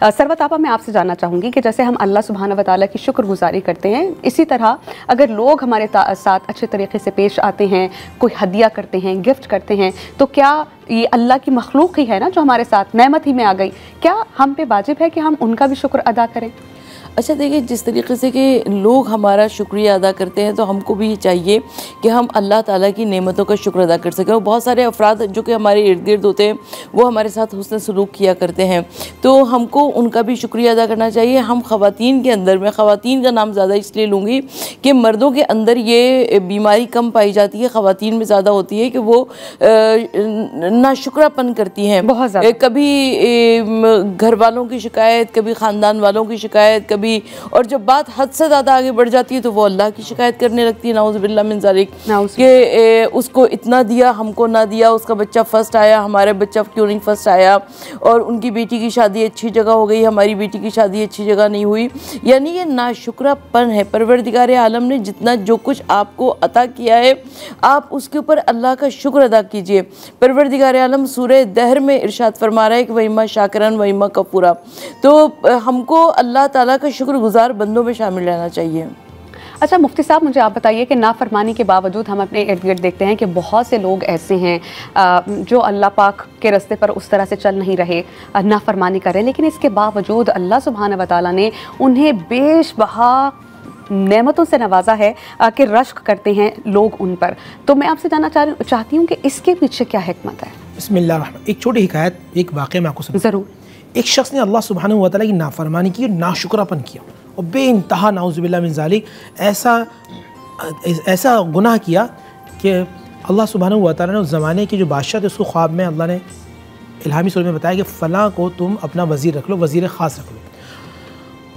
सरवत आपा, मैं आपसे जानना चाहूँगी कि जैसे हम अल्लाह सुब्हाना व तआला की शुक्रगुजारी करते हैं, इसी तरह अगर लोग हमारे साथ अच्छे तरीके से पेश आते हैं, कोई हदिया करते हैं, गिफ्ट करते हैं, तो क्या ये अल्लाह की मखलूक ही है ना जो हमारे साथ नेमत ही में आ गई, क्या हम पे वाजिब है कि हम उनका भी शुक्र अदा करें? अच्छा देखिए, जिस तरीके से कि लोग हमारा शुक्रिया अदा करते हैं तो हमको भी चाहिए कि हम अल्लाह ताला की नेमतों का शुक्र अदा कर सकें। और बहुत सारे अफराद जो कि हमारे इर्द गिर्द होते हैं वो हमारे साथ हुस्न सलूक किया करते हैं, तो हमको उनका भी शुक्रिया अदा करना चाहिए। हम ख़वातीन के अंदर, मैं ख़वातीन का नाम ज़्यादा इसलिए लूँगी कि मर्दों के अंदर ये बीमारी कम पाई जाती है, ख़वातीन में ज़्यादा होती है कि वो नाशुक्रापन करती हैं बहुत ज़्यादा। कभी घर वालों की शिकायत, कभी ख़ानदान वालों की शिकायत, कभी, और जब बात हद से ज़्यादा आगे बढ़ जाती है तो वो अल्लाह की शिकायत करने लगती है, नाउज़ुबिल्लाह मिन ज़ालिक, कि उसको इतना दिया हमको ना दिया, उसका बच्चा फ़र्स्ट आया हमारा बच्चा क्यों नहीं फ़र्स्ट आया, और उनकी बेटी की शादी अच्छी जगह हो गई हमारी बेटी की शादी अच्छी जगह नहीं हुई। यानी ये नाशुक्रापन है। परवरदिगार आलम ने जितना जो कुछ आपको अता किया है आप उसके ऊपर अल्लाह का शुक्र अदा कीजिए। परवरदिगार आलम सूरह दहर में इरशाद फरमा रहा है कि वइम्मा शाकिरन वइम्मा कफूरा, तो हमको अल्लाह ताला का शुक्रगुजार बंदों में शामिल रहना चाहिए। अच्छा मुफ्ती साहब, मुझे आप बताइए कि नाफरमानी के बावजूद हम अपने इर्द गिर्द देखते हैं कि बहुत से लोग ऐसे हैं जो अल्लाह पाक के रास्ते पर उस तरह से चल नहीं रहे, नाफरमानी कर रहे हैं, लेकिन इसके बावजूद अल्लाह सुब्हाना व तआला ने उन्हें बेशबहा नेमतों से नवाजा है कि रश्क करते हैं लोग उन पर। तो मैं आपसे जानना चाहती हूँ कि इसके पीछे क्या हिकमत है? बिस्मिल्लाह। एक छोटी हिकायत, एक वाक़या मैं आपको सुनाऊं। ज़रूर। एक शख्स ने अल्लाह सुब्हानहू व तआला की नाफरमानी की, नाशुक्रापन किया और बेइंतहा नाउज़ुबिल्लाह मिन ज़ालिक ऐसा गुनाह किया कि अल्लाह सुब्हानहू व तआला ने उस ज़माने के जो बादशाह थे उसको ख्वाब में अल्लाह ने इल्हामी सूरत में बताया कि फ़लाँ को तुम अपना वज़ीर रख लो, वज़ीर ख़ास रख लो,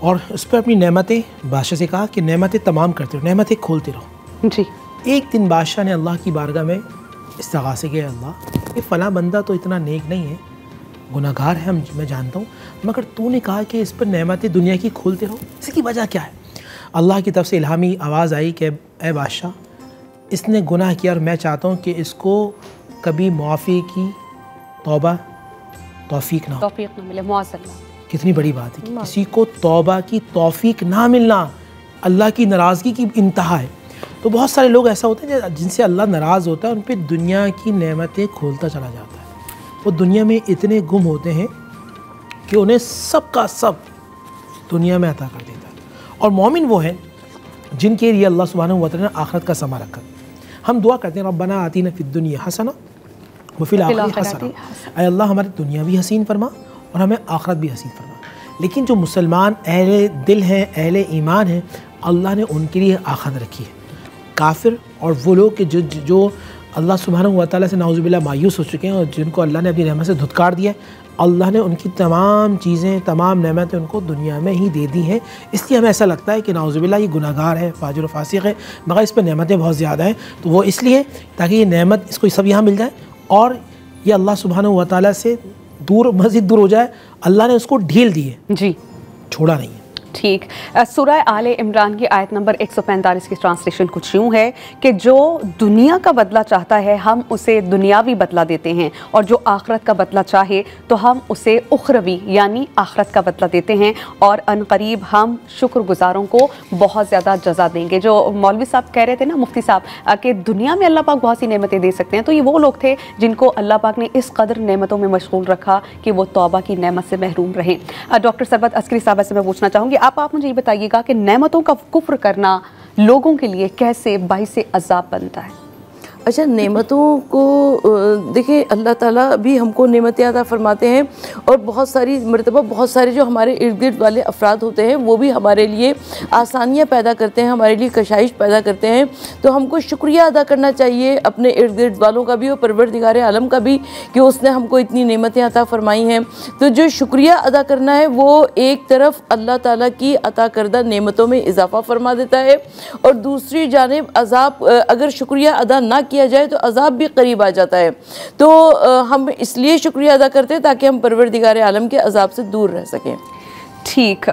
और उस पर अपनी नेमतें, बादशाह से कहा कि नेमतें तमाम करते रहो, नेमतें खोलते रहो जी। एक दिन बादशाह ने अल्लाह की बारगाह में इस्तिग़ासा किया, अल्लाह ये फ़लाँ बंदा तो इतना नेक नहीं है, गुनाहगार है, मैं जानता हूँ, मगर तूने कहा कि इस पर नेमतें दुनिया की खोलते रहो, इसकी वजह क्या है? अल्लाह की तरफ से इल्हामी आवाज़ आई कि ए बादशाह, इसने गुनाह किया और मैं चाहता हूँ कि इसको कभी मुआफ़ी की तौफीक ना मिले। मुआज़ल्लाह, कितनी बड़ी बात है कि किसी को तौबा की तौफीक ना मिलना अल्लाह की नाराज़गी की इंतहा है। तो बहुत सारे लोग ऐसा होते हैं जिनसे अल्लाह नाराज़ होता है, उन पर दुनिया की नेमतें खोलता चला जाता है। वो दुनिया में इतने गुम होते हैं कि उन्हें सब का सब दुनिया में अता कर देता है। और मोमिन वो हैं जिनके लिए अल्लाह सुब्हानहू व तआला ने आखिरत का समा रखा। हम दुआ करते हैं, रब्बना आतीना फिद दुनिया हसना व फिल आखिरति हसना, ऐ अल्लाह हमारी दुनिया भी हसीन फरमा और हमें आखिरत भी हसीन फरमा। लेकिन जो मुसलमान अहले दिल हैं, अहले ईमान हैं, अल्लाह ने उनके लिए आखिरत रखी है। काफिर और वो लोग कि जो अल्लाह सुब्हानहू व तआला से नाउज़ुबिल्लाह मायूस हो चुके हैं और जिनको अल्लाह ने अपनी रहमत से धुतकार दिया, अल्लाह ने उनकी तमाम चीज़ें, तमाम नेमतें उनको दुनिया में ही दे दी हैं। इसलिए हमें ऐसा लगता है कि नाउज़ुबिल्लाह ये गुनाहगार है, फाजिर व फासिक है, मगर इस पर नेमतें बहुत ज़्यादा हैं। तो वो इसलिए ताकि ये नेमत इसको सब यहाँ मिल जाए और ये अल्लाह सुब्हानहू व तआला से मज़ीद दूर हो जाए। अल्लाह ने उसको ढील दी है जी, छोड़ा नहीं है। ठीक। सूरह आले इमरान की आयत नंबर 145 की ट्रांसलेशन कुछ यूँ है कि जो दुनिया का बदला चाहता है हम उसे दुनियावी बदला देते हैं, और जो आखरत का बदला चाहे तो हम उसे उखरवी यानी आखरत का बदला देते हैं, और अनकरीब हम शुक्रगुजारों को बहुत ज़्यादा जज़ा देंगे। जो मौलवी साहब कह रहे थे ना, मुफ्ती साहब, कि दुनिया में अल्लाह पाक बहुत सी नेमतें दे सकते हैं, तो ये वो लोग थे जिनको अल्लाह पाक ने इस कदर नेमतों में मशगूल रखा कि वो तौबा की नेमत से महरूम रहें। डॉक्टर सरवत अस्करी साहब से मैं पूछना चाहूँगी, आप मुझे ये बताइएगा कि नेमतों का कुफ्र करना लोगों के लिए कैसे बाइसे अज़ाब बनता है? अच्छा, नेमतों को देखिए, अल्लाह ताला भी हमको नेमतें अता फरमाते हैं, और बहुत सारी मरतबा बहुत सारे जो हमारे इर्द गिर्द वाले अफराद होते हैं वो भी हमारे लिए आसानियाँ पैदा करते हैं, हमारे लिए कशाइश पैदा करते हैं। तो हमको शुक्रिया अदा करना चाहिए अपने इर्द गिर्द वालों का भी और परवरदिगार आलम का भी कि उसने हमको इतनी नेमतें अता फरमाई हैं। तो जो शुक्रिया अदा करना है वो एक तरफ अल्लाह ताला की अता करदा नेमतों में इजाफ़ा फरमा देता है, और दूसरी जानिब अज़ाब, अगर शुक्रिया अदा ना किया जाए तो अज़ाब भी करीब आ जाता है। तो हम इसलिए शुक्रिया अदा करते हैं ताकि हम परवरदिगार आलम के अज़ाब से दूर रह सकें। ठीक।